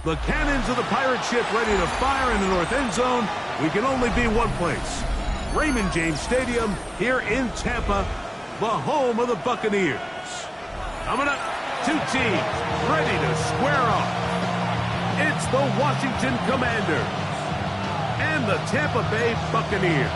The cannons of the pirate ship ready to fire in the north end zone. We can only be one place. Raymond James Stadium here in Tampa, the home of the Buccaneers. Coming up, two teams ready to square off. It's the Washington Commanders and the Tampa Bay Buccaneers.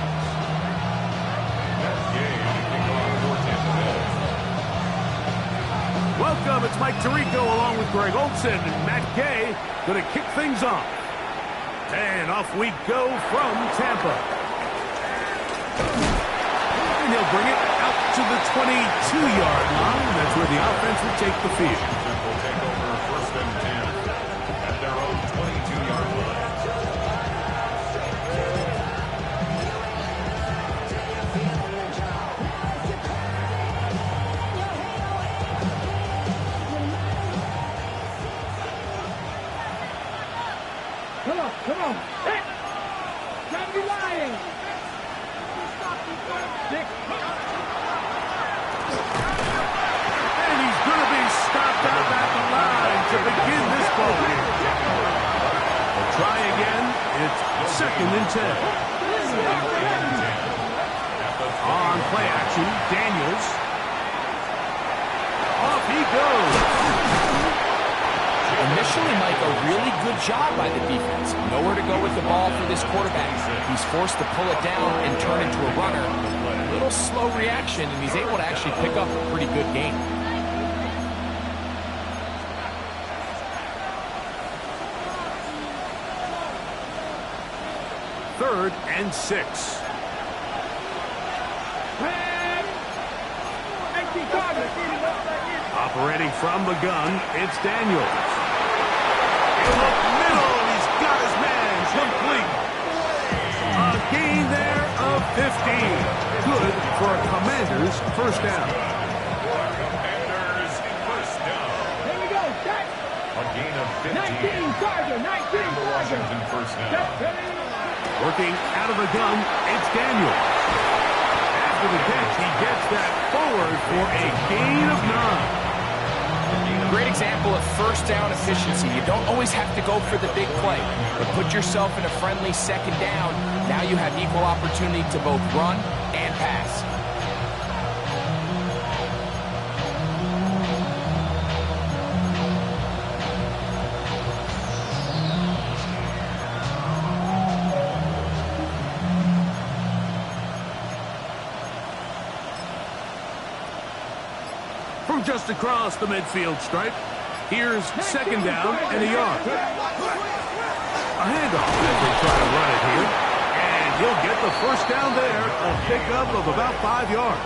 Welcome, it's Mike Tirico along with Greg Olson and Matt Gay going to kick things off. And off we go from Tampa. And he'll bring it out to the 22-yard line. That's where the offense will take the field. Will take over first and 10 at their own 22-yard line. Come on. Hey! Don't be lying. And he's going to be stopped out at the line to begin this ball game. We'll try again. It's second and 10. On play action, Daniels. Off he goes. Initially, Mike, a really good job by the defense. Nowhere to go with the ball for this quarterback. He's forced to pull it down and turn into a runner. A little slow reaction, and he's able to actually pick up a pretty good game. Third and 6. Operating from the gun, it's Daniels. In the middle, and he's got his man complete. A gain there of 15. Good for a Commanders first down. Commanders first down. Here we go. Set. A gain of 15. 19, Charger. 19, Charger. Washington first down. Working out of the gun, it's Daniels. After the catch, he gets that forward for a gain of 9. Great example of first down efficiency. You don't always have to go for the big play, but put yourself in a friendly second down. Now you have equal opportunity to both run and pass. From just across the midfield stripe, here's second down and a yard. A handoff as they try to run it here. And he'll get the first down there, a pickup of about 5 yards.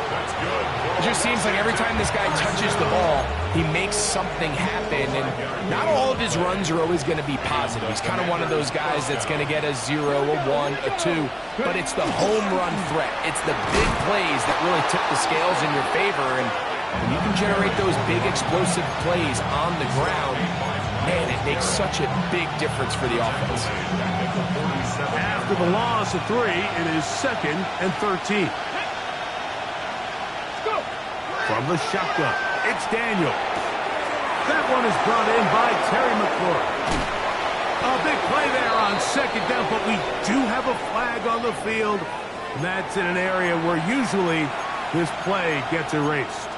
That's good. It just seems like every time this guy touches the ball, he makes something happen. And not all of his runs are always going to be positive. He's kind of one of those guys that's going to get a 0, a 1, a 2. But it's the home run threat. It's the big plays that really tip the scales in your favor. And when you can generate those big explosive plays on the ground, man, it makes such a big difference for the offense. After the loss of 3, it is second and 13. From the shotgun, it's Daniel. That one is brought in by Terry McLaurin. A big play there on second down, but we do have a flag on the field. And that's in an area where usually this play gets erased.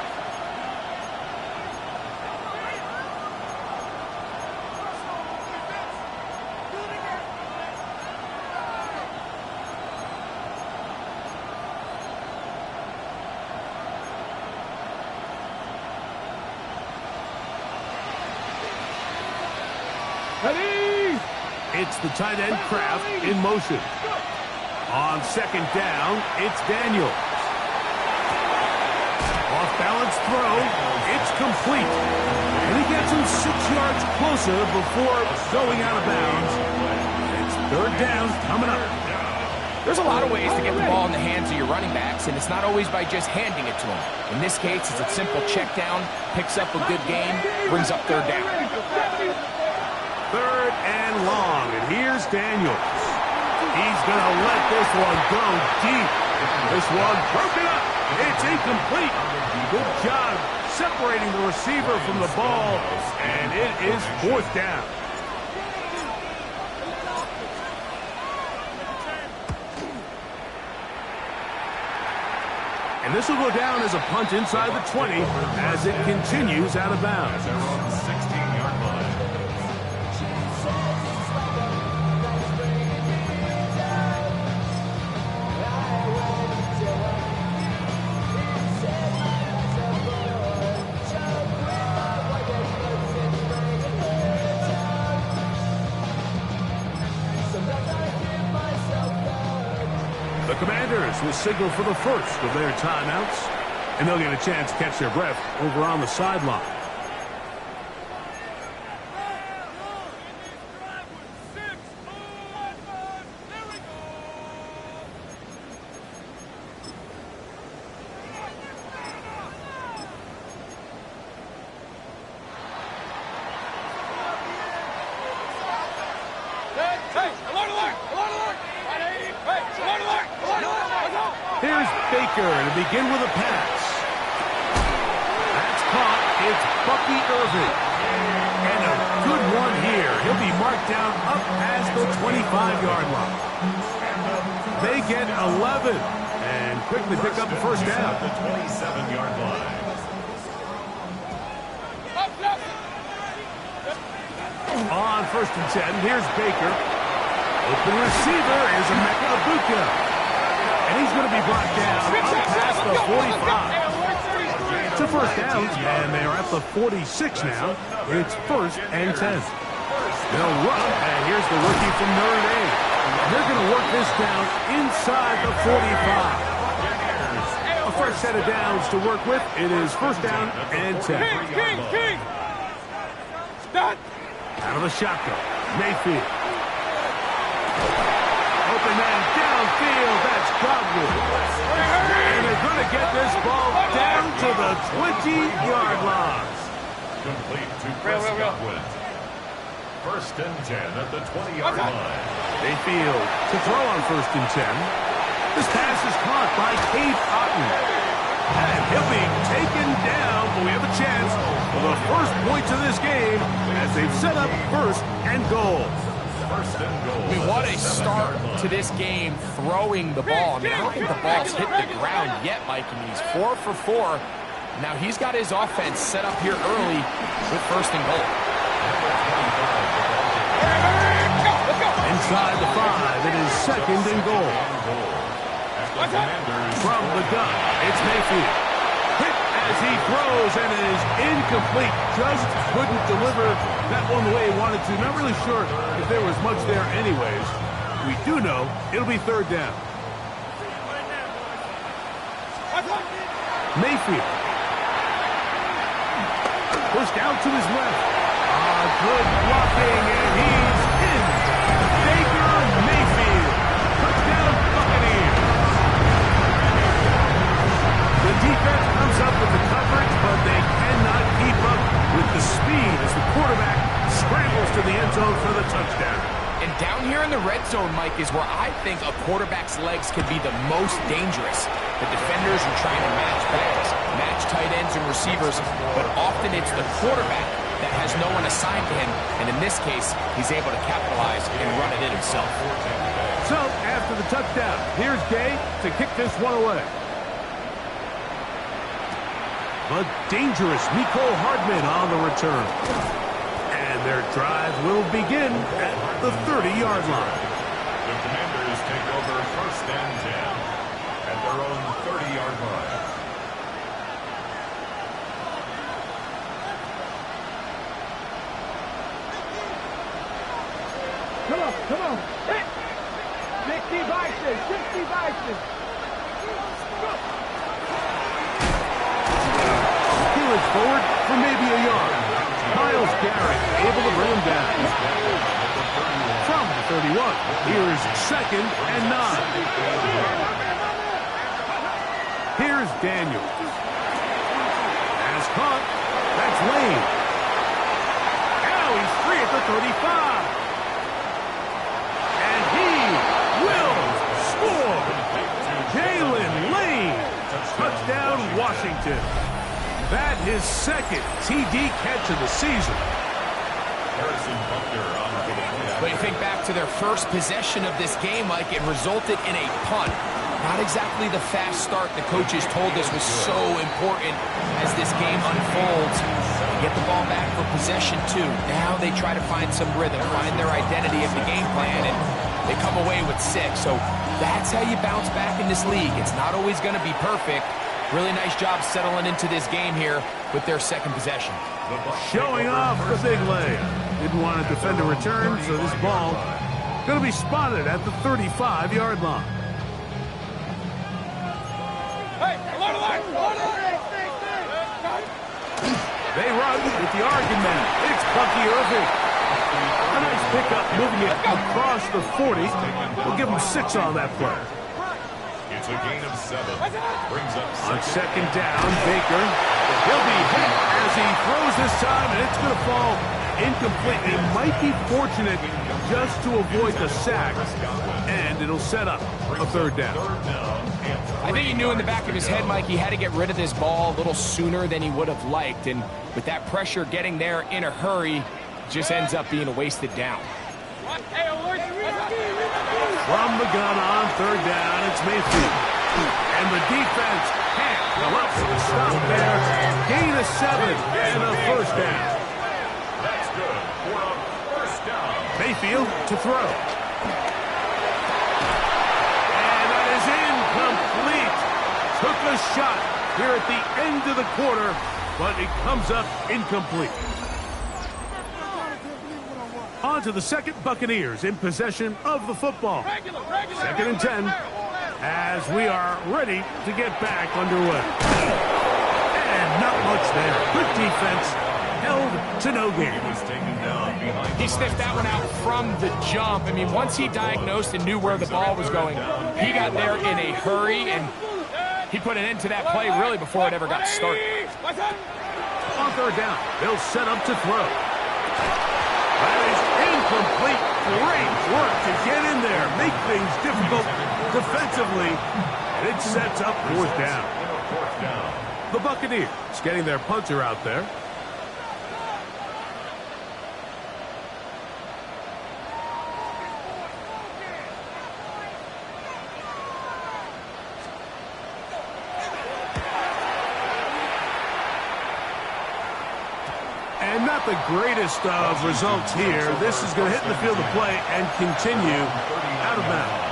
Ready? It's the tight end Kraft in motion. On second down, it's Daniels. Off-balance throw. It's complete. And he gets him 6 yards closer before going out of bounds. It's third down coming up. There's a lot of ways to get the ball in the hands of your running backs, and it's not always by just handing it to them. In this case, it's a simple check down, picks up a good game, brings up third down. Third and long, and here's Daniels. He's going to let this one go deep. This one broken up. It's incomplete. Good job separating the receiver from the ball, and it is fourth down. And this will go down as a punt inside the 20 as it continues out of bounds. Their own 16-yard line. The Commanders will signal for the first of their timeouts, and they'll get a chance to catch their breath over on the sideline. Here's Baker to begin with a pass. That's caught. It's Bucky Irving. And a good one here. He'll be marked down up as the 25-yard line. They get 11 and quickly pick up the first down. The 27-yard line. On first and 10, here's Baker. Open receiver is Emeka Egbuka. And he's going to be brought down up past the 45. It's a first down, and they're at the 46 now. It's first and 10. They'll run, and here's the rookie from Notre Dame. They're going to work this down inside the 45. A fresh set of downs to work with. It is first down and 10. Out of the shotgun, Mayfield. Open man downfield, that's Godwin. And they're going to get this ball down to the 20-yard line. Complete to Chris Godwin. First and 10 at the 20-yard line. Mayfield to throw on first and 10. This pass is caught by Cade Otton. And he'll be taken down, but we have a chance for the first points of this game as they've set up first and goal. I mean, what a start to this game throwing the ball. I mean, I don't think the ball's hit the ground yet, Mike. I mean, he's 4 for 4. Now he's got his offense set up here early with first and goal. Inside the 5, it is second and goal. From the gun, it's Mayfield. Hit as he throws, and it is incomplete. Just couldn't deliver that one the way he wanted to. Not really sure if there was much there anyways. We do know it'll be third down. Mayfield. Pushed out to his left. Good blocking, and he's in. Baker Mayfield. Touchdown Buccaneers. The defense comes up with the coverage, but they cannot keep up with the speed as the quarterback scrambles to the end zone for the touchdown. And down here in the red zone, Mike, is where I think a quarterback's legs can be the most dangerous. The defenders are trying to match backs, match tight ends and receivers, but often it's the quarterback that has no one assigned to him, and in this case, he's able to capitalize and run it in himself. So, after the touchdown, here's Gay to kick this one away. The dangerous Mecole Hardman on the return. And their drive will begin at the 30-yard line. The Commanders take over first and 10 at their own 30-yard line. Come on. Hit. 60 Vices. Steelers forward for maybe a yard. Myles Garrett able to bring him down. From the 31, here's second and 9. Here's Daniels. Has caught. That's Lane. Now he's free at the 35. And he will score. Jalen Lane. Touchdown, Washington. That his second TD catch of the season. Harrison Butker on for the play. But you think back to their first possession of this game, Mike, it resulted in a punt. Not exactly the fast start the coaches told us was so important as this game unfolds. They get the ball back for possession 2. Now they try to find some rhythm, find their identity of the game plan, and they come away with 6. So that's how you bounce back in this league. It's not always going to be perfect. Really nice job settling into this game here with their second possession. Showing off the big leg. Didn't want to defend a return, so this ball going to be spotted at the 35-yard line. They run with the argument. It's Bucky Irving. A nice pickup moving it across the 40. We'll give him 6 on that play. It's a gain of 7. Brings up On second down, Baker. He'll be hit as he throws this time, and it's going to fall incomplete. He might be fortunate just to avoid the sack, and it'll set up a third down. I think he knew in the back of his head, Mike, he had to get rid of this ball a little sooner than he would have liked. And with that pressure getting there in a hurry, just ends up being a wasted down. From the gun on third down, it's Mayfield. And the defense can't come up with a stop there. Gain of 7 and a first down. That's good for a first down. Mayfield to throw. And that is incomplete. Took a shot here at the end of the quarter, but it comes up incomplete. On to the second, Buccaneers in possession of the football. Second and 10 as we are ready to get back underway. And not much there. Good defense. Held to no gain. He sniffed that one out from the jump. I mean, once he diagnosed and knew where the ball was going, he got there in a hurry, and he put an end to that play really before it ever got started. On third down, they'll set up to throw. That is incomplete. Great work to get in there, make things difficult defensively, and it sets up fourth down. The Buccaneers getting their punter out there. And not the greatest of results here. This is going to hit in the field of play and continue out of bounds.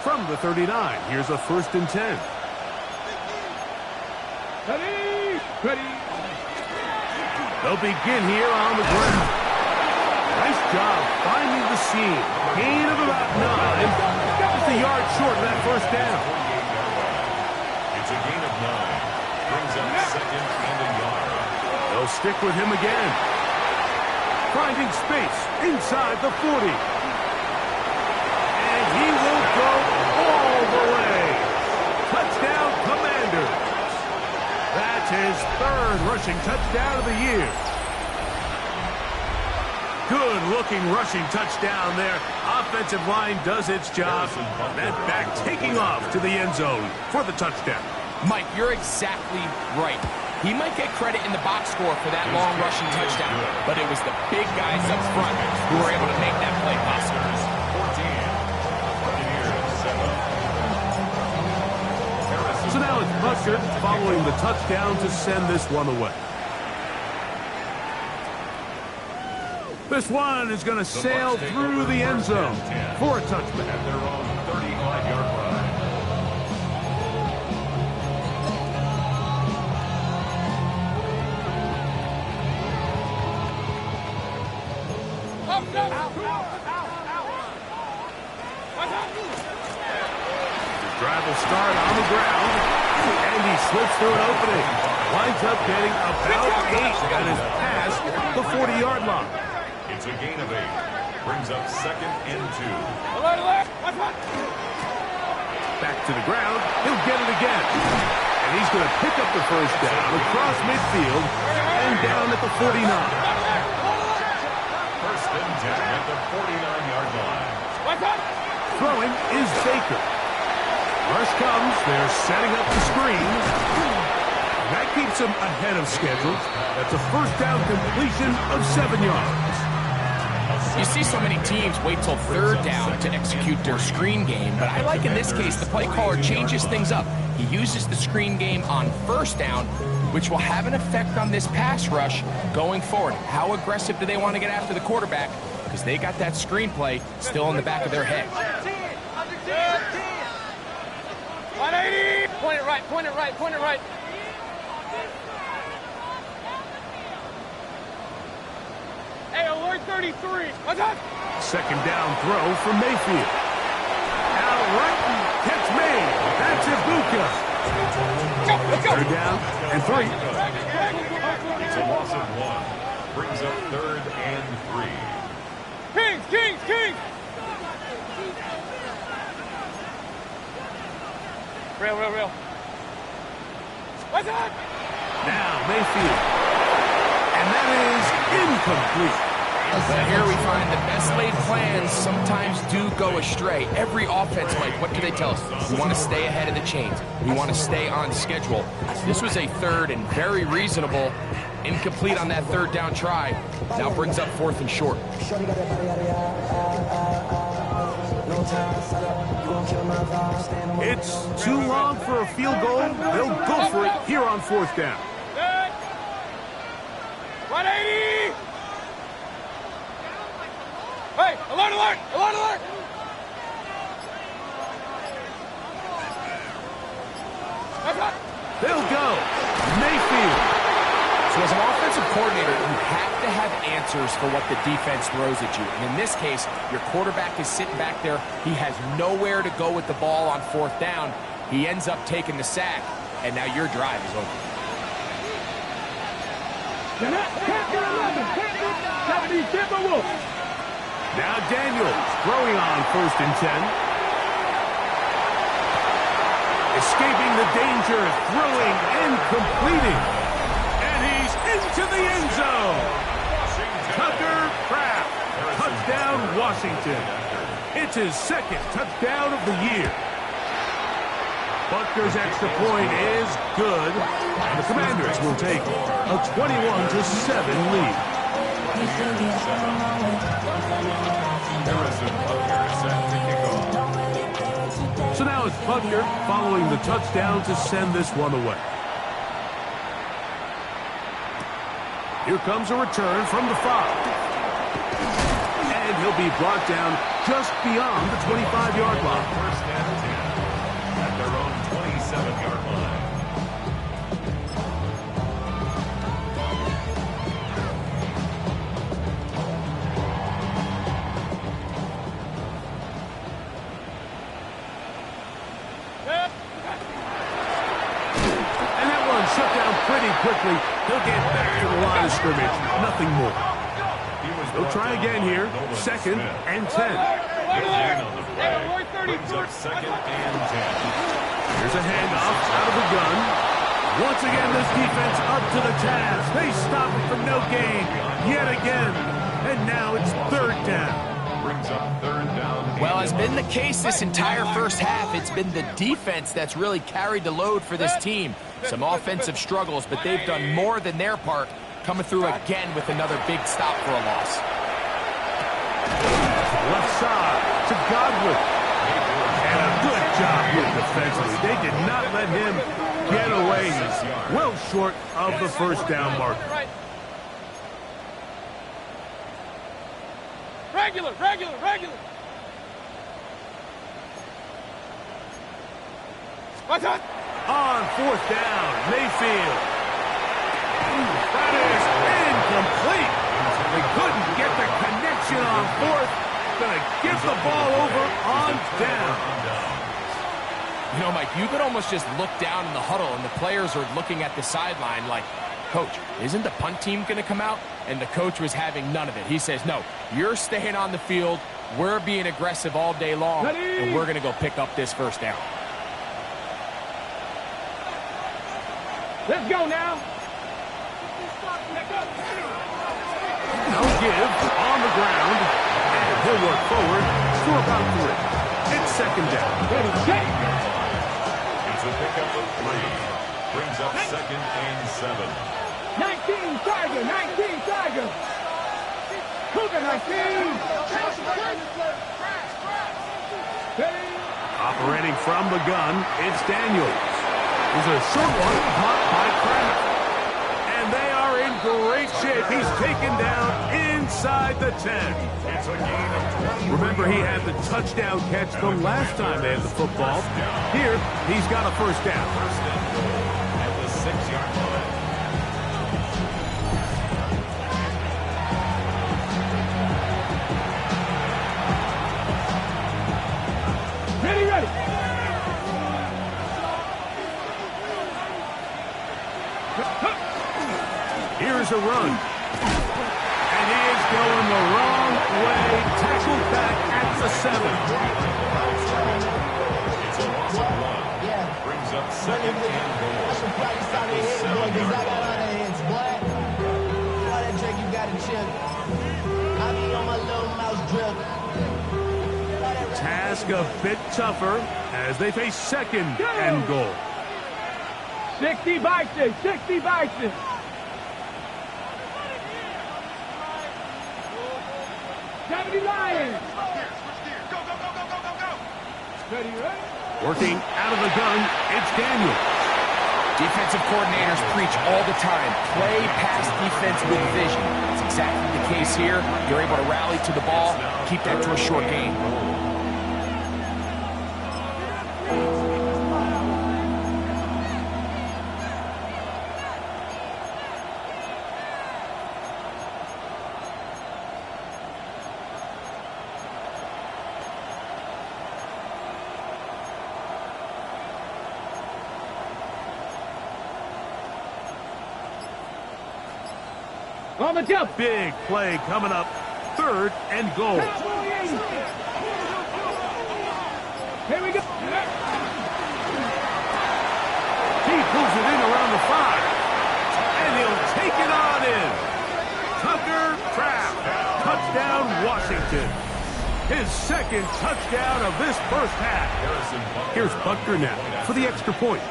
From the 39, here's a 1st and 10. Ready. They'll begin here on the ground. Nice job finding the seam. Gain of about 9. Just a yard short of that first down. It's a gain of 9. Brings up second and a yard. They'll stick with him again. Finding space inside the 40. And he will go all the way. Touchdown, Commanders. That's his 3rd rushing touchdown of the year. Good-looking rushing touchdown there. Offensive line does its job. That back taking off to the end zone for the touchdown. Mike, you're exactly right. He might get credit in the box score for that long rushing touchdown, but it was the big guys up front who were able to make that play possible. 14. Buccaneers 7. So now it's Butker following the touchdown to send this one away. This one is going to sail through the end zone for a touchback. At their own 35-yard line. Drive will start on the ground, and he slips through an opening. Winds up getting about 8 and is past the 40-yard line. It's a gain of 8. Brings up second and 2. Back to the ground. He'll get it again. And he's going to pick up the first down across midfield and down at the 49. down at the 49-yard line. Throwing is Baker. Rush comes. They're setting up the screen. That keeps them ahead of schedule. That's a first down completion of 7 yards. You see so many teams wait till third down to execute their screen game, but I like in this case the play caller changes things up. He uses the screen game on first down, which will have an effect on this pass rush going forward. How aggressive do they want to get after the quarterback? Because they got that screenplay still in the back of their head. 180! Point it right, point it right, point it right. Hey, alert 33. What's up? Second down throw for Mayfield. Outright catch made. That's Ibuka. Let's go. Third down and 3. It's a loss of 1. Brings up 3rd and 3. Kings, Kings, Kings. Real. What's up? Now Mayfield. And that is incomplete. But here we find the best laid plans sometimes do go astray. Every offense, Mike, what do they tell us? We want to stay ahead of the chains. We want to stay on schedule. This was a third and very reasonable. Incomplete on that third down try. Now brings up 4th and short. It's too long for a field goal. They'll go for it here on 4th down. 180! Hey, alert, alert, alert, alert! They'll go. Mayfield. So as an offensive coordinator, you have to have answers for what the defense throws at you. And in this case, your quarterback is sitting back there. He has nowhere to go with the ball on 4th down. He ends up taking the sack, and now your drive is over. Now Daniels throwing on 1st and 10. Escaping the danger, throwing and completing. And he's into the end zone. Tucker Kraft. Touchdown, Washington. It's his 2nd touchdown of the year. Butker's extra point is good. And the Commanders will take a 21-7 lead. Harrison Butker set to kick off. So now it's Butker following the touchdown to send this one away. Here comes a return from the 5. And he'll be brought down just beyond the 25-yard line. 1st and 10 at their own 27-yard line. And that one shut down pretty quickly. He'll get back to the line of scrimmage. Nothing more. They'll try again here. 2nd and 10. Brings up 2nd and 10. Here's a handoff out of the gun. Once again, this defense up to the task. They stop it from no gain yet again. And now it's 3rd down. Brings up 3rd down. Well, as been the case this entire first half, it's been the defense that's really carried the load for this team. Some offensive struggles, but they've done more than their part, coming through again with another big stop for a loss. Left side to Godwin. And a good job here defensively. They did not let him get away. He's well short of the 1st down marker. Regular. What's up? On 4th down, Mayfield. That is incomplete. They couldn't get the connection on 4th. Gonna give the ball over on down. You know, Mike, you could almost just look down in the huddle, and the players are looking at the sideline like, Coach, isn't the punt team going to come out? And the coach was having none of it. He says, no, you're staying on the field. We're being aggressive all day long, and we're going to go pick up this 1st down. Let's go now. No give on the ground. And he'll work forward for about 3. It's second down. It's a pickup of 3. Brings up second and 7. 19 Tiger, 19 Tiger. Cougar 19. Operating from the gun, it's Daniels. There's a short one caught by Kraft. And they are in great shape. He's taken down inside the 10. It's a gain of 20. Remember, he had the touchdown catch the last time they had the football. Here, he's got a first down. First and goal at the 6-yard line. Ready, ready. Here's a run. And he is going the wrong way. Tackled back at the 7. It's a loss of 1. Brings up second and goal at the 7-yard line. Task a bit tougher as they face second and goal. 60 Bison, 60 Bison. Lions. Ready, ready. Working out of the gun, it's Daniel. Defensive coordinators preach all the time, play pass defense with vision. That's exactly the case here. You're able to rally to the ball, keep that to a short game. On the jump. Big play coming up. Third and goal. Here we go. He pulls it in around the 5. And he'll take it on in. Tucker Kraft. Touchdown, Washington. His second touchdown of this first half. Here's Buckner now for the extra point.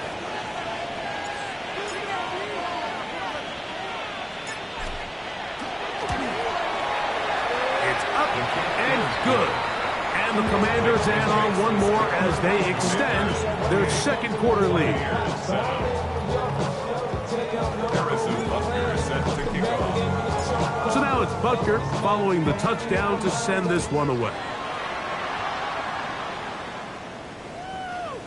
Good. And the Commanders add on one more as they extend their second quarter lead. So now it's Butker following the touchdown to send this one away.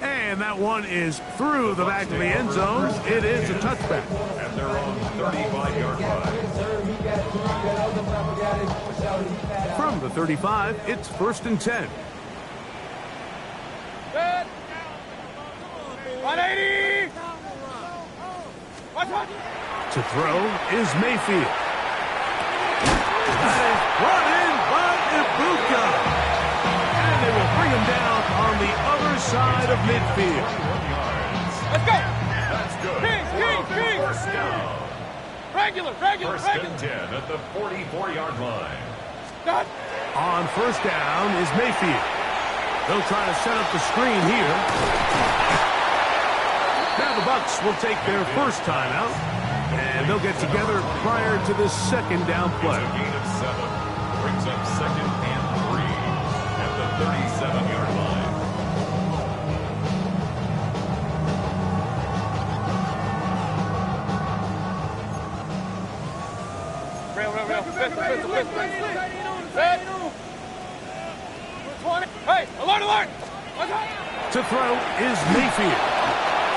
And that one is through the back of the end zone. It is a touchback. And they're on 35-yard line. From the 35, it's 1st and 10. 180. To throw is Mayfield. That is brought in by Ibuka. And they will bring him down on the other side of midfield. Let's go. That's good. King. First down. Regular. First and 10 at the 44-yard line. Done. On first down is Mayfield. They'll try to set up the screen here. Now the Bucs will take their first timeout, and they'll get together prior to the second down play. It's a gain of 7. Brings up second and 3 at the 37-yard line. Real. Red. 20. Hey, alert. To throw is Mayfield.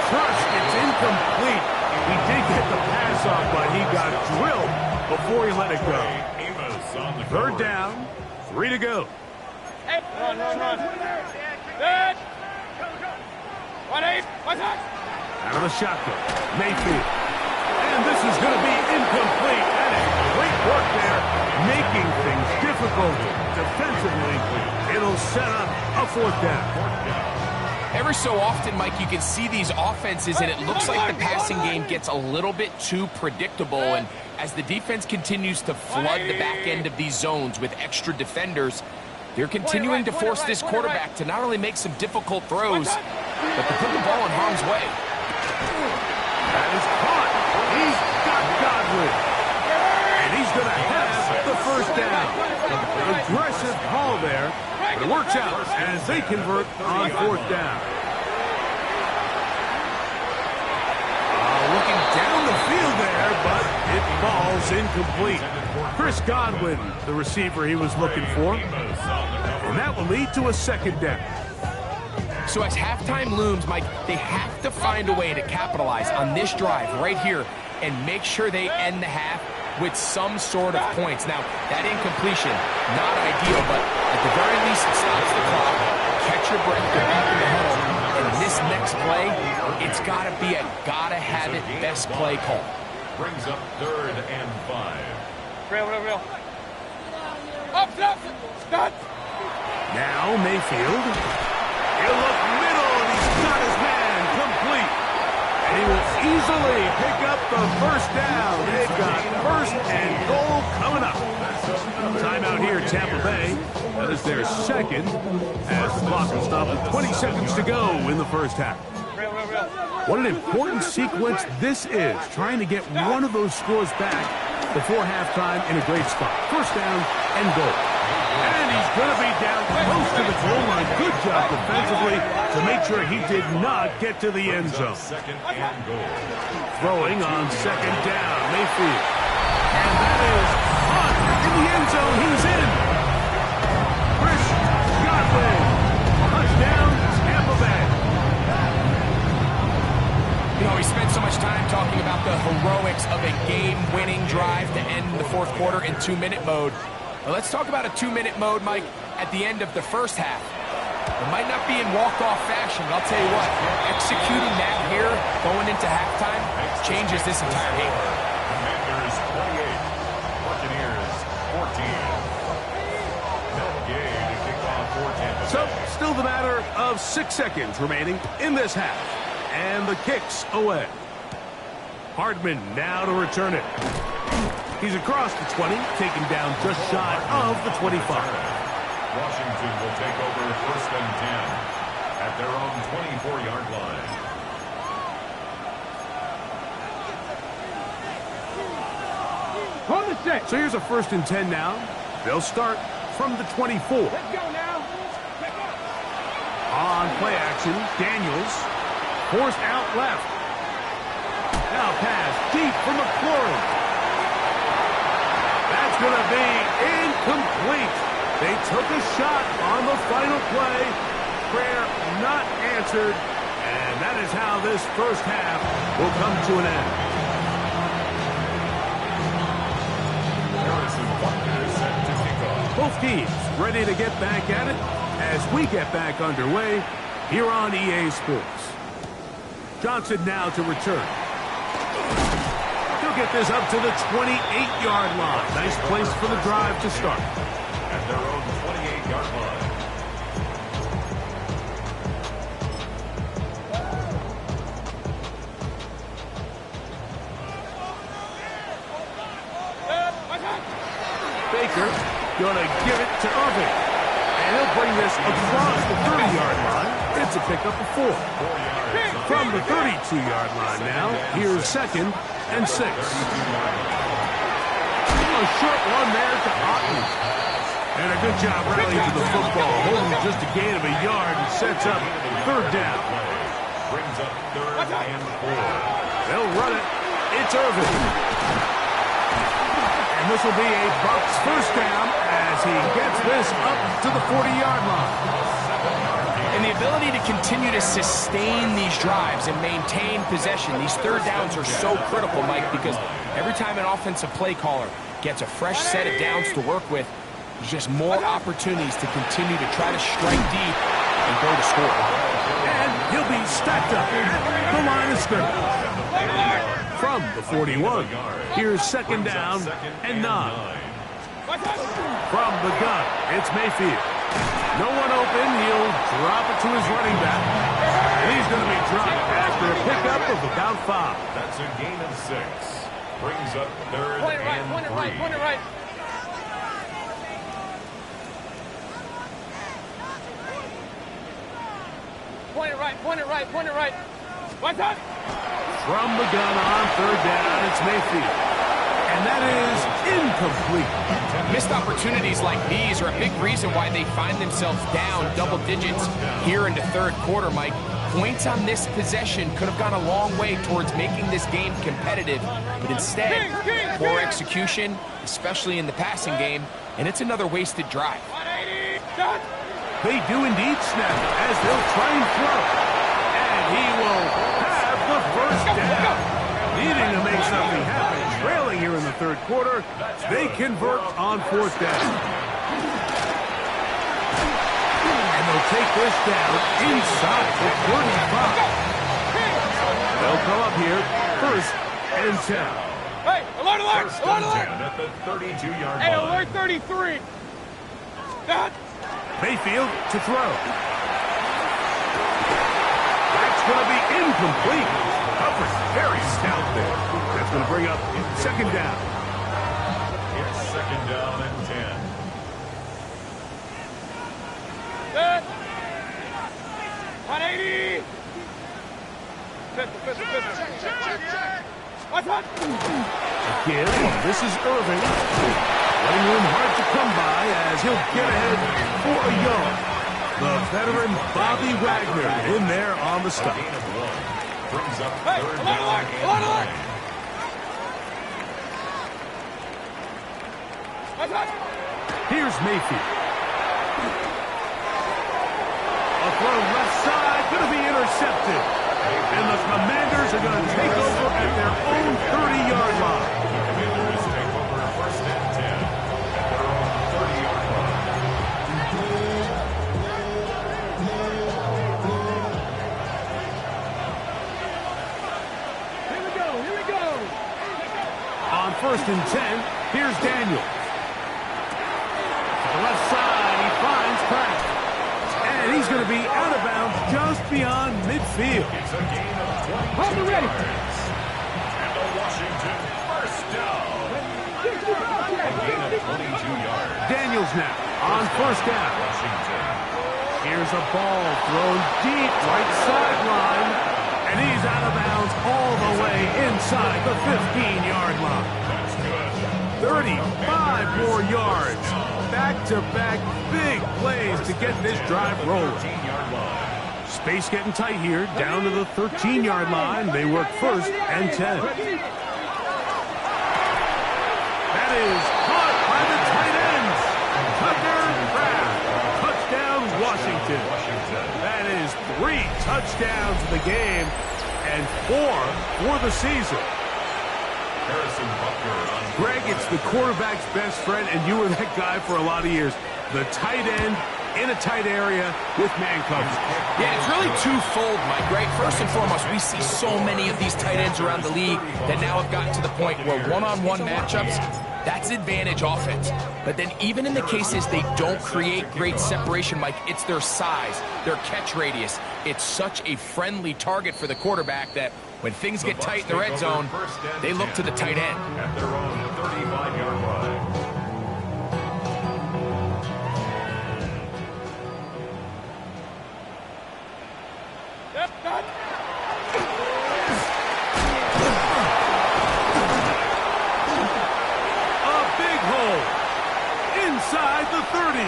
First, it's incomplete. He did get the pass off, but he got drilled before he let it go. Amos on the Third cover. down, 3 to go. Hey, run. Dead. 1-8. Out of the shotgun, Mayfield. And this is going to be incomplete. That is great work there, making things difficult defensively. It'll set up a 4th down. Every so often, Mike, you can see these offenses, and it looks like the passing game gets a little bit too predictable. And as the defense continues to flood the back end of these zones with extra defenders, they're continuing to force this quarterback to not only make some difficult throws, but to put the ball in harm's way. That is caught. He's got Godwin. And he's going to have the first down. Aggressive call there, but it works out as they convert on fourth down. Looking down the field there, but it falls incomplete. Chris Godwin, the receiver he was looking for. And that will lead to a second down. So as halftime looms, Mike, they have to find a way to capitalize on this drive right here and make sure they end the half with some sort of points. Now, that incompletion, not ideal, but at the very least, it stops the clock. Catch your breath, get back in the huddle, and this next play, it's got to be a gotta-have-it best play call. Brings up 3rd and 5. Real. Up, stop. Now Mayfield. He'll look middle, and he's got his man complete. And he will easily pick up the first down. They've got 1st and goal coming up. Timeout here, Tampa Bay. That is their second, as the clock will stop with 20 seconds to go in the first half. Real. What an important sequence this is, trying to get one of those scores back before halftime in a great spot. First down and goal. And he's going to be down close to the goal line. Good job defensively to make sure he did not get to the end zone. 2nd and goal. Throwing on 2nd down, Mayfield. And that is caught in the end zone. He's in. Chris Godwin. Touchdown, Tampa Bay. You know, we spent so much time talking about the heroics of a game-winning drive to end the fourth quarter in 2-minute mode. Well, let's talk about a 2-minute mode, Mike, at the end of the first half. It might not be in walk-off fashion, but I'll tell you what, executing that here, going into halftime, changes this entire game. Commanders 28, Buccaneers 14. Matt Gay to kick off for Tampa Bay. So, still the matter of 6 seconds remaining in this half. And the kick's away. Hardman now to return it. He's across the 20, taken down just shy of the 25. Washington will take over 1st and 10 at their own 24-yard line. Hold the set. So here's a 1st and 10 now. They'll start from the 24. Let's go now. On play action, Daniels forced out left. Now pass deep for McLaurin. That's going to be incomplete. They took a shot on the final play. Prayer not answered. And that is how this first half will come to an end. Harrison Butker is set to kick off. Both teams ready to get back at it as we get back underway here on EA Sports. Johnson now to return. He'll get this up to the 28-yard line. Nice place for the drive to start. At their own 28-yard line. Baker going to give it to Irving. And he'll bring this across the 30-yard line. It's a pickup of 4. From the 32-yard line now, here's 2nd and 6. A short one there to Otten. And a good job rallying to the football, holding just a gain of a yard and sets up 3rd down. Brings up 3rd and 4. They'll run it. It's Irving. And this will be a Bucs first down as he gets this up to the 40-yard line. And the ability to continue to sustain these drives and maintain possession, these 3rd downs are so critical, Mike, because every time an offensive play caller gets a fresh set of downs to work with, there's just more opportunities to continue to try to strike deep and go to score. And he'll be stacked up at the line of scrimmage. From the 41, here's 2nd down and 9. From the gun, it's Mayfield. No one open. He'll drop it to his running back. And he's going to be dropped after a pickup of about 5. That's a gain of 6. Brings up third Point it right, and point it 3. right, point it right. Point it right, point it right, point it right. What's up? From the gun on 3rd down, it's Mayfield. And that is incomplete. Missed opportunities like these are a big reason why they find themselves down double digits here in the 3rd quarter, Mike. Points on this possession could have gone a long way towards making this game competitive, but instead, poor execution, especially in the passing game, and it's another wasted drive. 180, done. They do indeed snap it as they'll try and throw. And he will have the first down. Needing to make something happen, trailing here in the 3rd quarter, they convert on 4th down. And they'll take this down inside the 45. They'll come up here, 1st and 10. Hey, alert, alert, First alert, and alert. 10 at the 32-yard Hey, line. alert 33. Done. Mayfield to throw. That's going to be incomplete. Coverage very stout there. That's going to bring up 2nd down. It's 2nd down and 10. Done. 180. Pistol. What's up? Again, this is Irving. Letting room hard to come by as he'll get ahead for a yard. The veteran Bobby Wagner in there on the stop. Gain of 1. Brings up Hey, 3rd alert, down alert, and alert, alert. 9. What's up? Here's Mayfield. A throw left side, going to be intercepted. And the Commanders are going to take over at their own 30-yard line. Commanders take over 1st and 10 at their own 30-yard line. Here we go, here we go. On 1st and 10, here's Daniels. To the left side, he finds Pratt. And he's going to be out of bounds just beyond midfield. It's a gain of 22 Hold it ready. yards. And the Washington 1st down. A gain of 22 yards. Daniels now on 1st down. Washington. Here's a ball thrown deep right sideline. And he's out of bounds all the way inside the 15-yard line. That's good. 35 more yards. Back-to-back big plays to get this drive rolling. 13-yard line. Space getting tight here, down to the 13-yard line. They work 1st and 10. That is caught by the tight ends. Tucker Kraft. Touchdown, Washington. That is 3 touchdowns in the game and 4 for the season. Harrison Butker on Greg, it's the quarterback's best friend, and you were that guy for a lot of years. The tight end in a tight area with man coverage. Yeah, it's really twofold, Mike, right? First and foremost, we see so many of these tight ends around the league that now have gotten to the point where one-on-one matchups, that's advantage offense. But then even in the cases they don't create great separation, Mike, it's their size, their catch radius. It's such a friendly target for the quarterback that when things get tight in the red zone, they look to the tight end. at their own 35-yard line. Yep, done. A big hole inside the 30.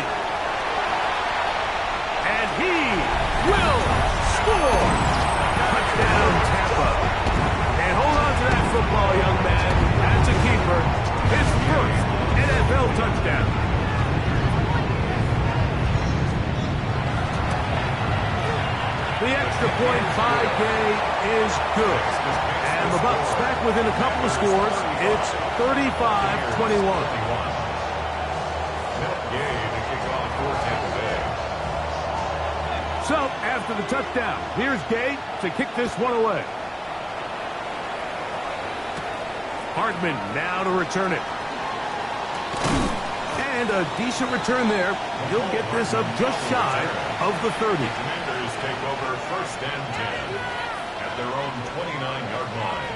And he will score. Touchdown, Tampa. And hold on to that football, young man. That's a keeper. His first NFL touchdown. The extra point by Gay is good. And the Bucs back within a couple of scores. It's 35-21. Gay to kick off for Tampa Bay. So, after the touchdown, here's Gay to kick this one away. Hardman now to return it. And And a decent return there. He'll get this up just shy of the 30. Commanders take over 1st and 10 at their own 29-yard line.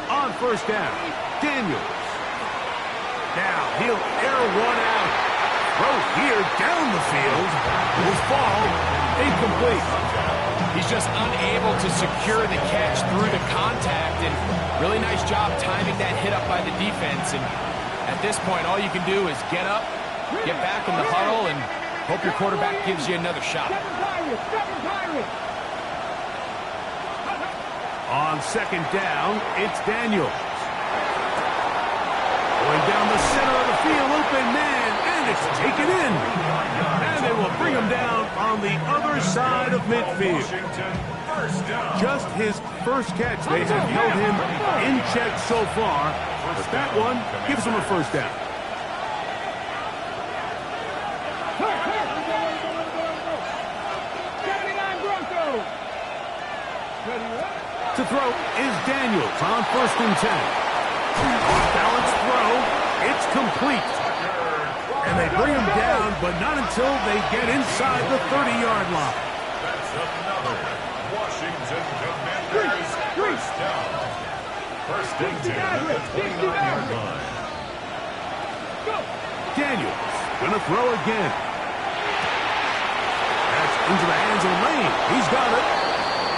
On 1st down, Daniels. Now he'll air one out. Throw here down the field. Will fall incomplete. He's just unable to secure the catch through the contact, and really nice job timing that hit up by the defense. And at this point, all you can do is get up, get back in the huddle, and hope your quarterback gives you another shot. On 2nd down, it's Daniels. Going down the center of the field, open man, and it's taken in. And they will bring him down on the other side of midfield. Just his first catch. They have held him in check so far, but that one gives him a 1st down. To throw is Daniels on 1st and 10. Off-balance throw. It's complete. And they bring him down, but not until they get inside the 30-yard line. That's another Washington Commanders 1st down. 1st and 10 at the 29-yard line. Daniels going to throw again. That's into the hands of Lane. He's got it.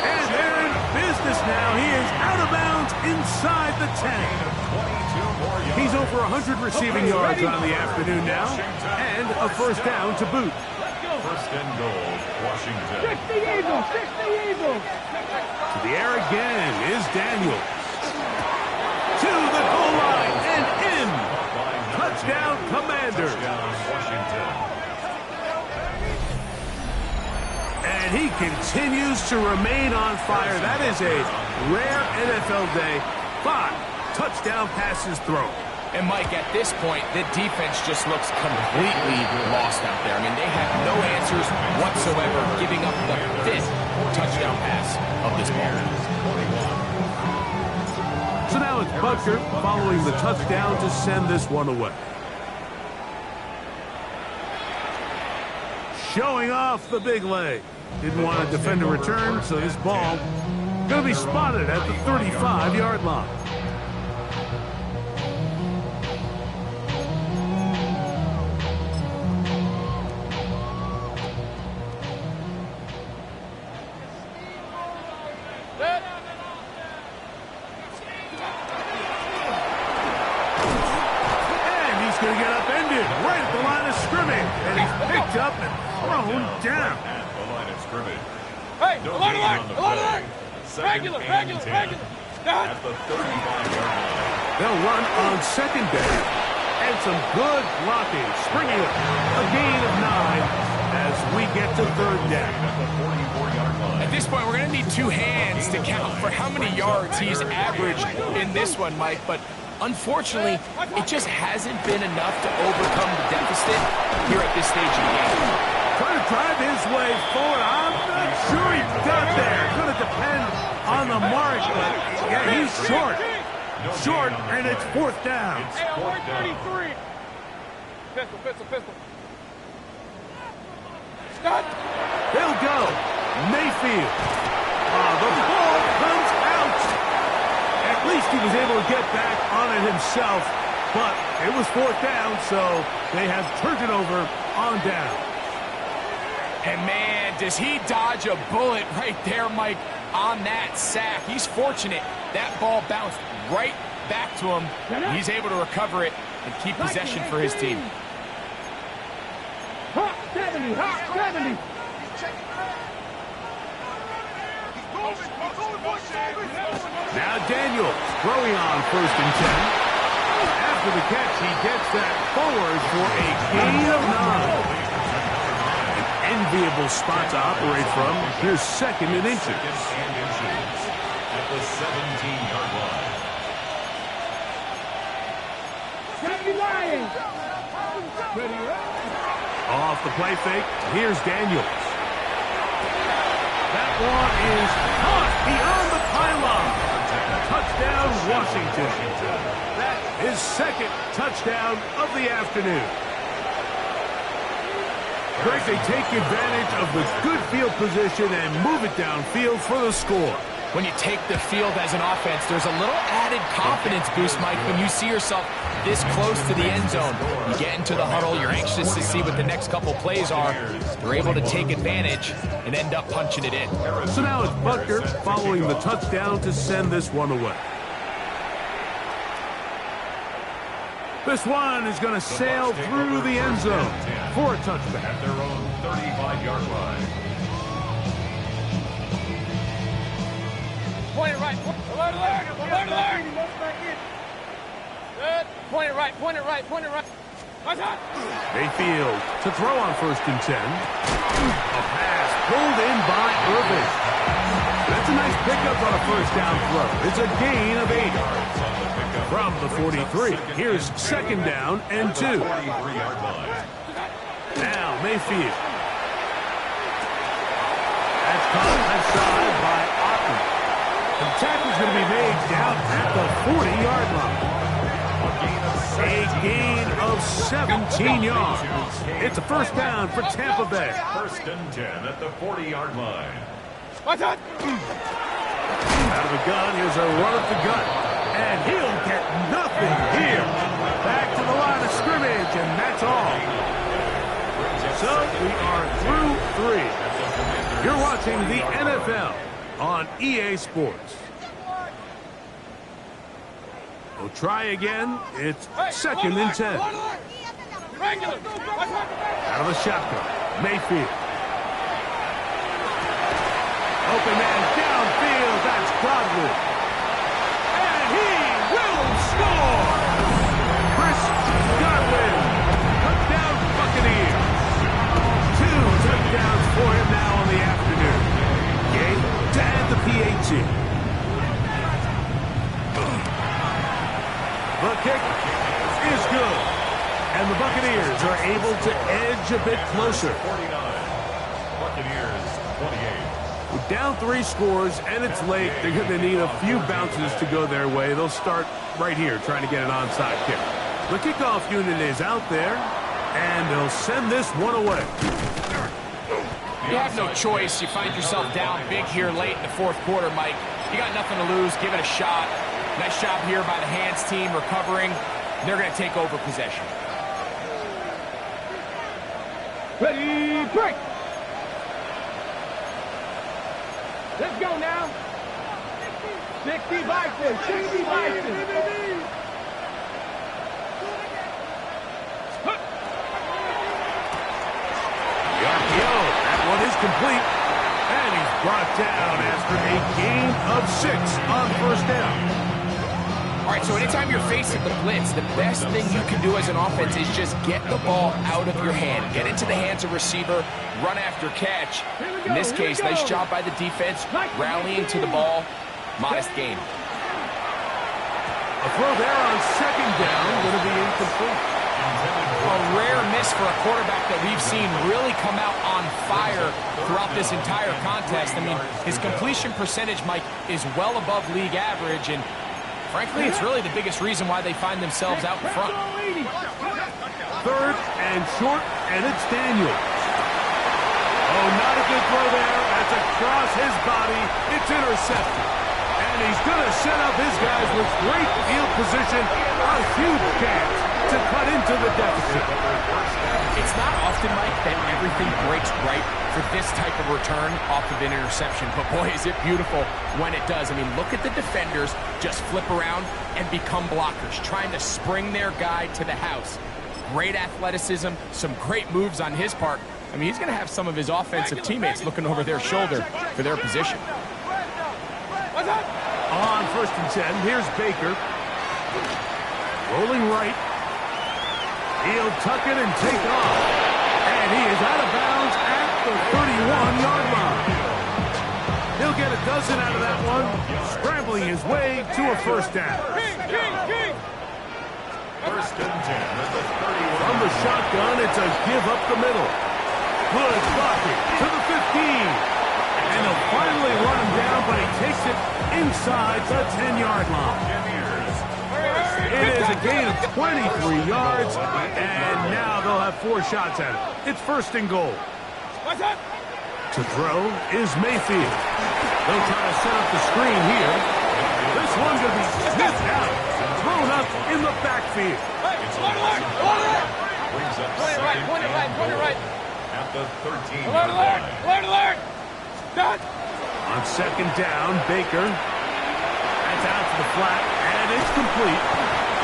And they're in business now. He is out of bounds inside the 10. He's over 100 receiving yards on the afternoon now. And a 1st down to boot. 1st and goal, Washington. 60 Eagles! 60 Eagles! To the air again is Daniels. To the goal line and in. Touchdown, Commanders. Touchdown, Washington. And he continues to remain on fire. That is a rare NFL day. 5 touchdown passes thrown. And Mike, at this point, the defense just looks completely lost out there. I mean, they have no answers whatsoever, giving up the 5th touchdown pass of this ball. So now it's Butker following the touchdown to send this one away. Showing off the big leg. Didn't want to defend a return, so this ball going to be spotted at the 35-yard line. And he's going to get upended right at the line of scrimmage. And he's picked up and thrown down. At the line of scrimmage. Hey, No along the gain line, on the along the play. line. 2nd Regular, and regular, 10 regular. at the 35-yard line. They'll run on 2nd down. And some good blocking. Springing up a gain of 9 as we get to 3rd down. At the 44-yard line. At this point, we're going to need 2 hands to count for how many yards he's averaged in this one, Mike. But unfortunately, it just hasn't been enough to overcome the deficit here at this stage of the game. Trying to drive his way forward. I'm not sure he got there. Going to depend on the mark, but yeah, he's short. Short, and it's 4th down. It's Hey, 4th down. 133. Pistol, pistol, pistol. Stop. They'll go. Mayfield. The ball comes out. At least he was able to get back on it himself, but it was 4th down, so they have turned it over on down. And man, does he dodge a bullet right there, Mike, on that sack. He's fortunate that ball bounced right back to him. He's able to recover it and keep possession for his team. Hot 70, hot 70. Now Daniels throwing on 1st and 10. After the catch, he gets that forward for a gain of 9. Enviable spot to operate from. Here's 2nd and inches. 2nd and inches at the 17-yard line. 70 Lions. Ready, right? Off the play fake, here's Daniels. That one is caught beyond the pylon. Touchdown, Washington. That is second touchdown of the afternoon. Greg, they take advantage of the good field position and move it downfield for the score. When you take the field as an offense, there's a little added confidence boost, Mike, when you see yourself this close to the end zone. You get into the huddle, you're anxious to see what the next couple plays are. You're able to take advantage and end up punching it in. So now it's Butker following the touchdown to send this one away. This one is going to sail through the end zone for a touchback. At their own 35-yard line. Point it right. Alert. Good. Point it right. Mayfield to throw on 1st and 10. A pass pulled in by Irving. That's a nice pickup on a 1st down throw. It's a gain of 8. From the 43, here's 2nd down and 2. Now Mayfield. That's caught left side by Otten. The tackle's going to be made down at the 40-yard line. A gain of 17 yards. It's a 1st down for Tampa Bay. 1st and 10 at the 40-yard line. Out Out of the gun, here's a run at the gut. And he'll get nothing here. Back to the line of scrimmage, and that's all. So we are through 3. You're watching the NFL on EA Sports. We'll try again. It's 2nd and 10. Out of the shotgun, Mayfield. Open man downfield, that's Godwin. And he will score! Chris Godwin, touchdown Buccaneers. 2 touchdowns for him now on the afternoon. Game to add the PAT. The kick is good. And the Buccaneers are able to edge a bit closer. 49. Buccaneers 28. With down 3 scores and it's late, they're going to need a few bounces to go their way. They'll start right here trying to get an onside kick. The kickoff unit is out there, and they'll send this one away. You have no choice. You find yourself down big here late in the 4th quarter, Mike. You got nothing to lose. Give it a shot. Nice job here by the hands team recovering. They're going to take over possession. Ready, break. Let's go now. 60 Bison. 60 Bison. The RPO, that one is complete. And he's brought down after a gain of 6 on 1st down. All right, so anytime you're facing the blitz, the best thing you can do as an offense is just get the ball out of your hand. Get into the hands of receiver, run after catch. In this case, nice job by the defense, rallying to the ball. Modest gain. A throw there on 2nd down, going to be incomplete. A rare miss for a quarterback that we've seen really come out on fire throughout this entire contest. I mean, his completion percentage, Mike, is well above league average, and frankly, it's really the biggest reason why they find themselves out in front. 3rd and short, and it's Daniels. Oh, not a good throw there. That's across his body. It's intercepted. And he's going to set up his guys with great field position. A huge chance to cut into the deficit. It's not often, Mike, that everything breaks right for this type of return off of an interception. But boy, is it beautiful when it does. I mean, look at the defenders just flip around and become blockers, trying to spring their guy to the house. Great athleticism, some great moves on his part. I mean, he's going to have some of his offensive teammates looking over their shoulder for their position. On 1st and 10, here's Baker. Rolling right. He'll tuck it and take off. And he is out of bounds at the 31-yard line. He'll get a dozen out of that one, scrambling his way to a 1st down. First and 10 at the 31. From the shotgun, it's a give up the middle. Good blocking to the 15. And they'll finally run him down, but he takes it inside the 10-yard line. It is a gain of 23 yards, and now they'll have 4 shots at it. It's first and goal. To throw is Mayfield. They'll try to set up the screen here. This one's going to be sniffed out, thrown up in the backfield. Brings up Point it right. at the 13-yard line. Alert! On second down, Baker. That's out to the flat, and it's complete.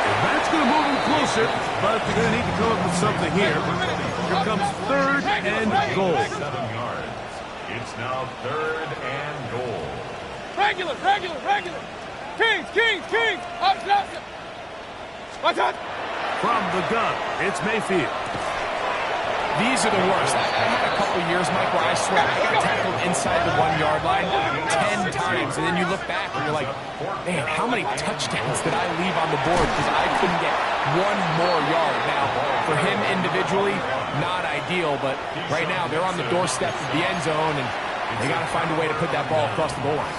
And that's going to move them closer, but they're going to need to come up with something here. Here comes third and goal. 7 yards. It's now third and goal. Regular. Kings. Option. Watch out. From the gun, it's Mayfield. These are the worst. I had a couple years, Mike, where I swear I got tackled inside the 1-yard line 10 times, and then you look back and you're like, man, how many touchdowns did I leave on the board because I couldn't get one more yard? Now, for him individually, not ideal, but right now they're on the doorstep of the end zone, and they got to find a way to put that ball across the goal line.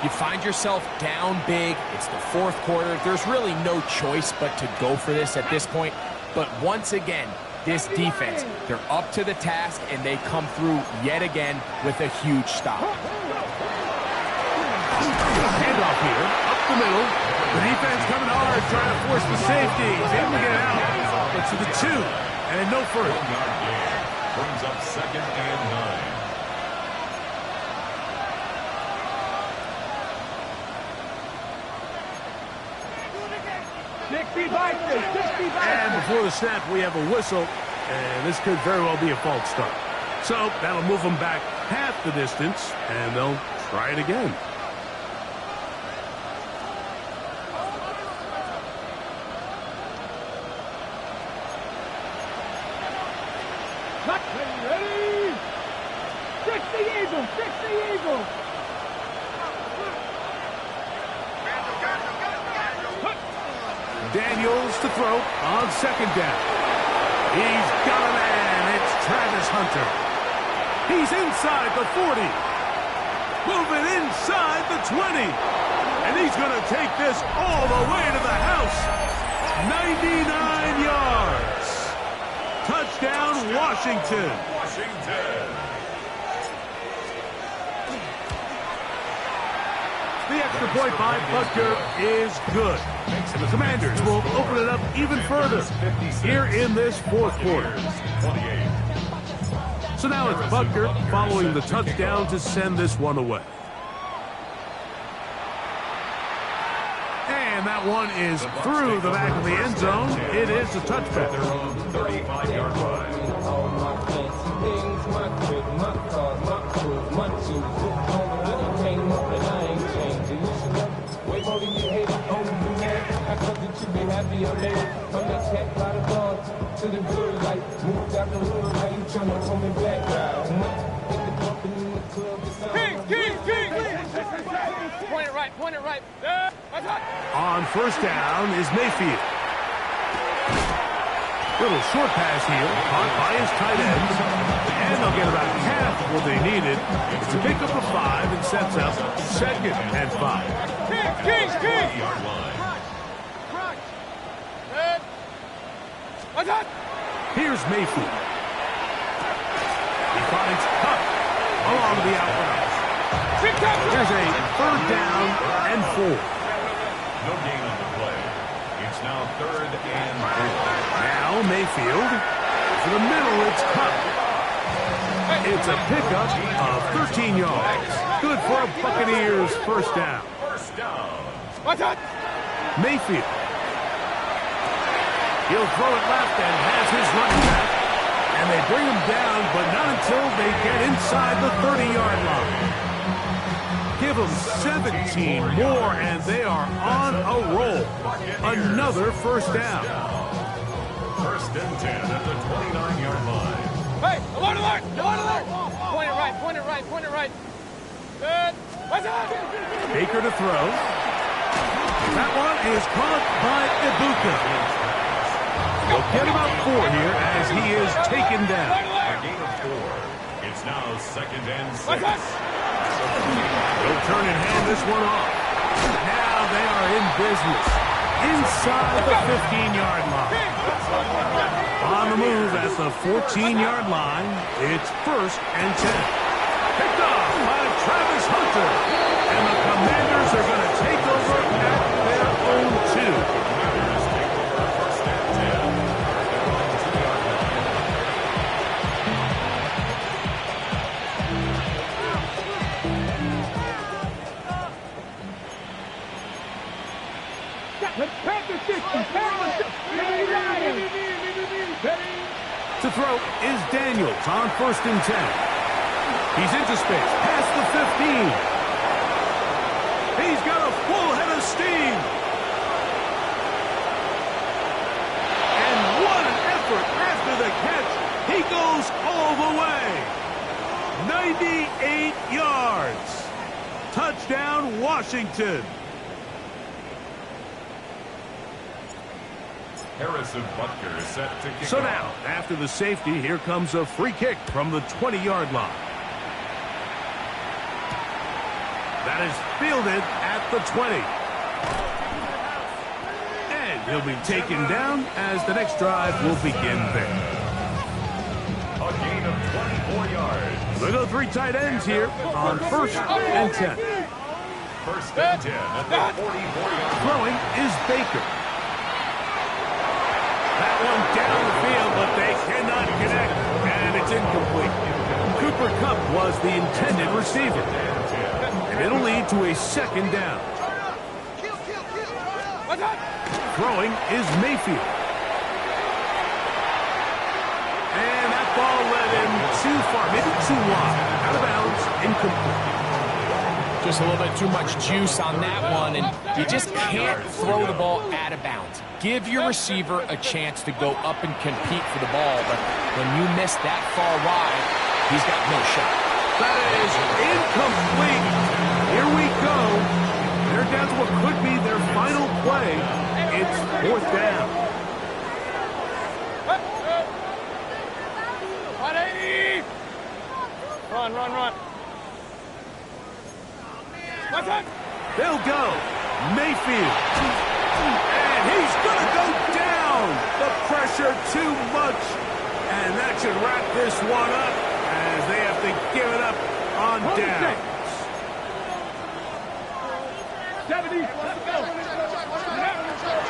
You find yourself down big. It's the fourth quarter. There's really no choice but to go for this at this point. But once again, this defense, they're up to the task, and they come through yet again with a huge stop. Handoff here, up the middle. The defense coming hard, trying to force the safety. He's able to get out, but to the 2, and no further. 1-yard gain. Brings up second and 9. And before the snap, we have a whistle, and this could very well be a false start. So that'll move them back half the distance, and they'll try it again. Ready? 60 Eagles. Daniels to throw on second down. He's got a man. It's Travis Hunter. He's inside the 40. Moving inside the 20. And he's going to take this all the way to the house. 99 yards. Touchdown, Washington. The extra point by Butker is good. And the Commanders will open it up even further here in this fourth quarter. So now it's Butker following the touchdown to send this one away. And that one is through the back of the end zone. It is a touchback. 35-yard line. Point it right. On first down is Mayfield. Little short pass here, caught by his tight ends. And they'll get about half what they needed. It's a pickup of 5 and sets up second and 5. Kings. 40-yard line. Here's Mayfield. He finds Huff along the out route. Here's a third down and 4. No gain on the play. It's now third and 4. Now Mayfield. To the middle, it's Huff. It's a pickup of 13 yards. Good for a Buccaneers first down. First down. Mayfield. He'll throw it left and has his running back. And they bring him down, but not until they get inside the 30-yard line. Give them 17 more, and they are on a roll. Another first down. First and 10 at the 29-yard line. Hey, alert! Point it right. Good. Baker to throw. That one is caught by Ibuka. He'll get about 4 here as he is taken down. A gain of 4. It's now 2nd and 6. He'll turn and hand this one off. Now they are in business inside the 15-yard line. On the move at the 14-yard line, it's 1st and 10. Picked off by Travis Hunter. And the Commanders are going to take over at their own 2. Commanders take over 1st and 10 at their own 2-yard line. To throw is Daniels on 1st and 10. He's into space, past the 15. He's got a full head of steam. And what an effort after the catch. He goes all the way. 98 yards. Touchdown, Washington. Harrison Butker is set to kick So off. now, after the safety, here comes a free kick from the 20-yard line. That is fielded at the 20. And he'll be taken down as the next drive will begin there. A gain of 24 yards. We'll go 3 tight ends here on 1st and 10. 1st and 10 at the 44-yard line. Throwing is Baker. That one down the field, but they cannot connect, and it's incomplete. Cooper Kupp was the intended receiver. And it'll lead to a 2nd down. Throwing is Mayfield. And that ball led him too far, maybe too wide. Out of bounds, incomplete. Just a little bit too much juice on that one, and you just can't throw the ball out of bounds. Give your receiver a chance to go up and compete for the ball, but when you miss that far wide, he's got no shot. That is incomplete. Here we go. They're down to what could be their final play. It's 4th down. Run. They'll go. Mayfield. And he's going to go down. The pressure too much. And that should wrap this one up as they have to give it up on downs. 70.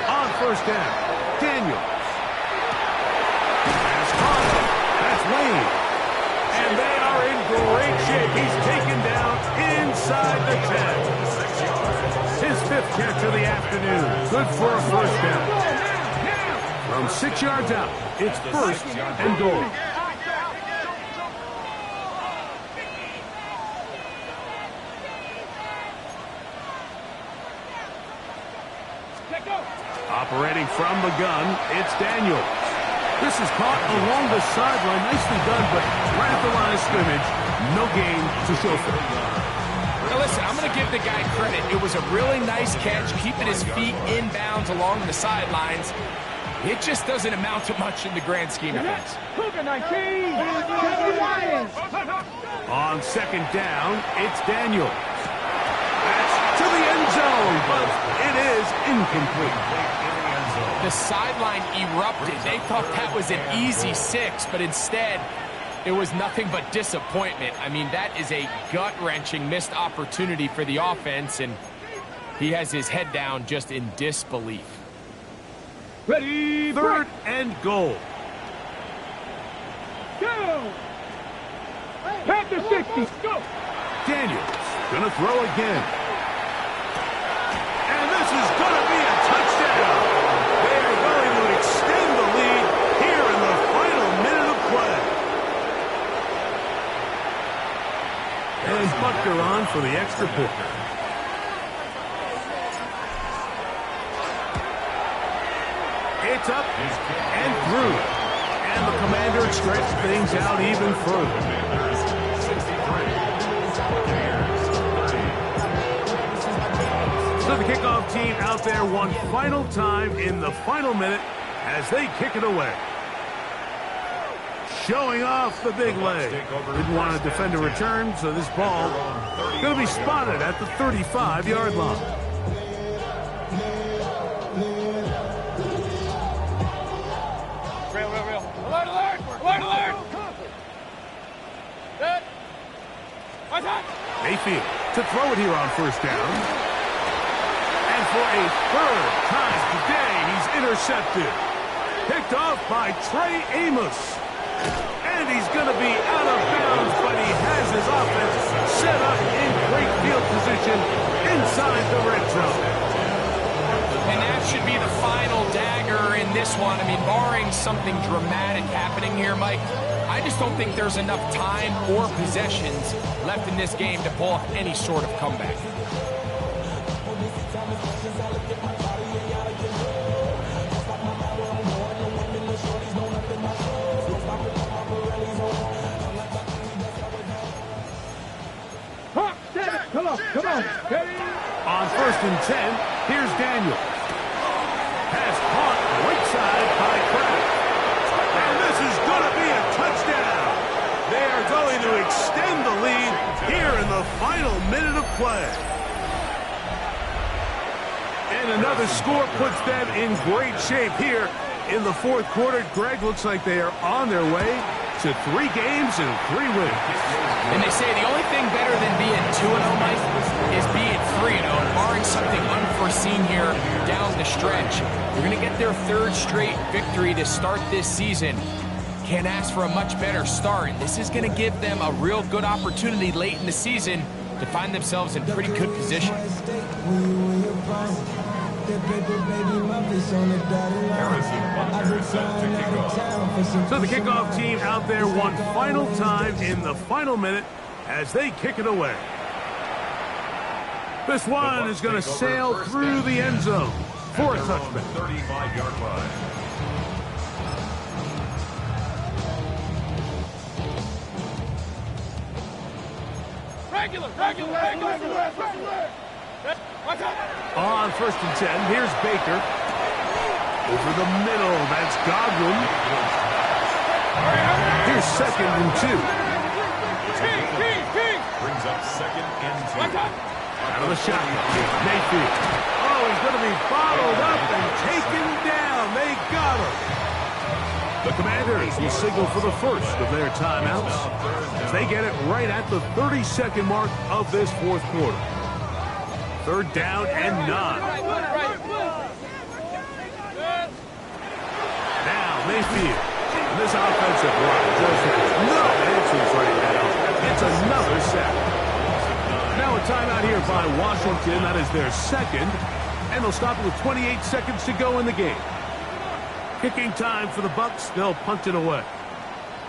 On 1st down, Daniels. That's Conley. That's Wayne. And they are in great shape. He's taken down inside the 10. 6 yards. His 5th catch of the afternoon. Good for a 1st down. From 6 yards out, it's 1st and goal. Operating from the gun, it's Daniels. This is caught along the sideline. Nicely done, but right at the line of scrimmage, no gain to show for it. Now listen, I'm going to give the guy credit. It was a really nice catch, keeping his feet inbounds along the sidelines. It just doesn't amount to much in the grand scheme of things. On 2nd down, it's Daniels. That's to the end zone, but it is incomplete. The sideline erupted. They thought that was an easy 6, but instead, it was nothing but disappointment. I mean, that is a gut-wrenching missed opportunity for the offense, and he has his head down just in disbelief. Ready, 3rd and goal. go! Panther 60, go! Daniels gonna throw again. And this is gonna be a touchdown. They are going to extend the lead here in the final minute of play. And Butker on for the extra point. It's up and through. And the Commander stretched things out even further. 63. So the kickoff team out there one final time in the final minute. as they kick it away. Showing off the big leg. Didn't want to defend a return, so this ball going to be spotted at the 35-yard line. Real. Alert! Good. Mayfield to throw it here on first down. And for a third time today, he's intercepted. Picked off by Trey Amos. And he's going to be out of bounds, but he has his offense set up in great field position inside the red zone. And that should be the final dagger in this one. I mean, barring something dramatic happening here, Mike, I just don't think there's enough time or possessions left in this game to pull off any sort of comeback. Come on. On first and 10, here's Daniel. Pass caught right side by Kraft. And this is going to be a touchdown. They are going to extend the lead here in the final minute of play. And another score puts them in great shape here in the fourth quarter. Greg, looks like they are on their way to 3 games and 3 wins. And they say the only thing better than being 2-0, Mike, is being 3-0. Barring something unforeseen here down the stretch, you're going to get their 3rd straight victory to start this season. Can't ask for a much better start. This is going to give them a real good opportunity late in the season to find themselves in pretty good position. So the kickoff team out there one final time in the final minute as they kick it away. This one is going to sail through the end zone for a touchback. 35-yard line. Regular. On first and 10, here's Baker. Over the middle, that's Godwin. Here's 2nd and 2. Brings up 2nd and 2. Out of the shotgun, Mayfield. Oh, he's going to be bottled up and taken down. They got him. The Commanders will signal for the first of their timeouts as they get it right at the 30-second mark of this fourth quarter. 3rd down and 9. Now Mayfield. And this offensive line just has no answers right now. It's another sack. Now a timeout here by Washington. That is their 2nd. And they'll stop it with 28 seconds to go in the game. Kicking time for the Bucks. They'll punt it away.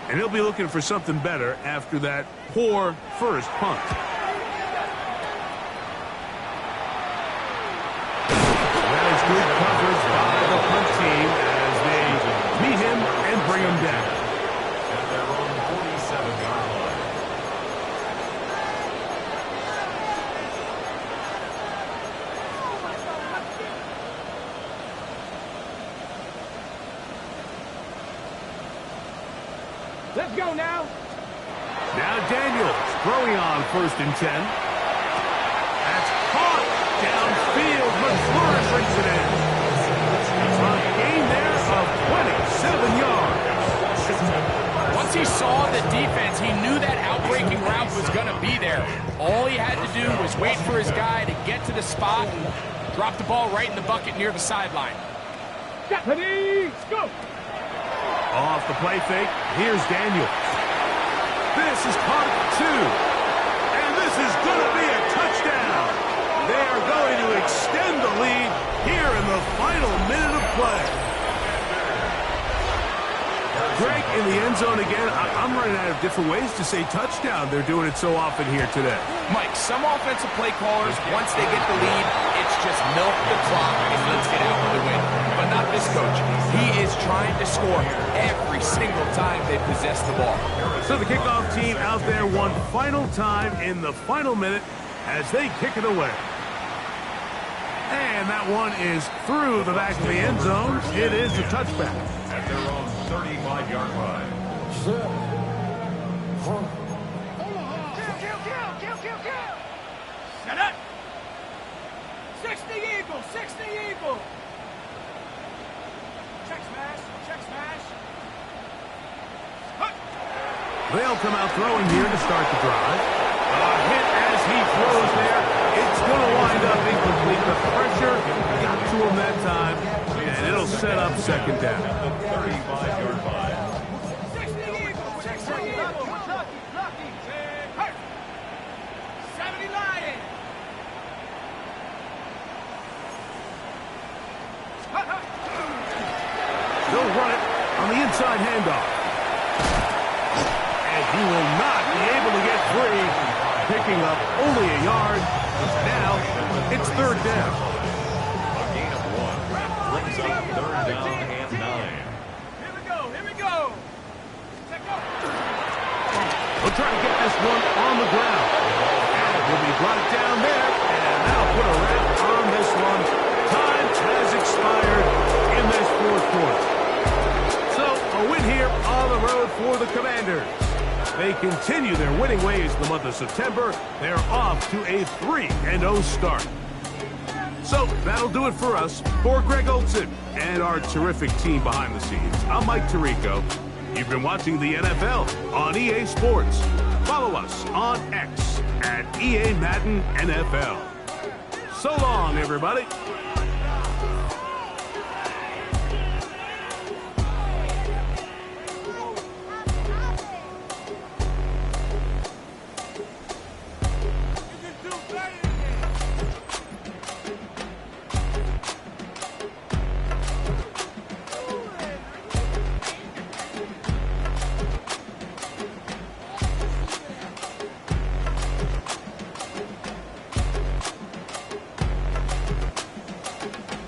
And he'll be looking for something better after that poor first punt. That is good coverage by the punt team as they meet him and bring him down. At their own 47-yard line. Let's go now. Now Daniels throwing on first and 10. That's caught downfield. McLaurin brings it in. A gain there of 27 yards. Once he saw the defense, he knew that outbreaking route was going to be there. All he had to do was wait for his guy to get to the spot and drop the ball right in the bucket near the sideline. Let's go. Off the play fake, here's Daniel. This is caught at 2. And this is going to be a touchdown. They are going to extend the lead here in the final minute of play. Greg, in the end zone again, I'm running out of different ways to say touchdown. They're doing it so often here today. Mike, some offensive play callers, once they get the lead, it's just milk the clock and let's get out with the win. But not this coach. He is trying to score every single time they possess the ball. So the kickoff team out there one final time in the final minute as they kick it away. And And that one is through the back of the end zone. It is a touchback. At their own 35-yard line. Set up. 60 Eagles, 60 Eagles. Check smash, check smash. They'll come out throwing here to start the drive. A hit as he throws there. It's going to wind up incomplete. The pressure got to him that time, and it'll set up second down. At the 35-yard line. 60 Eagles, 60 Eagles. Lucky. 70 Lions. They'll run it on the inside handoff. And he will not be able to get free, picking up only a yard. Now it's third down. A gain of 1 brings up third down and 9. Here we go. Check up. We'll try to get this one on the ground. And he'll be brought down there, and that'll put a wrap on this one. Time has expired in this fourth quarter. So, a win here on the road for the Commanders. They continue their winning ways in the month of September. They're off to a 3-0 start. So, that'll do it for us. For Greg Olsen and our terrific team behind the scenes, I'm Mike Tirico. You've been watching the NFL on EA Sports. Follow us on X at EA Madden NFL. So long, everybody.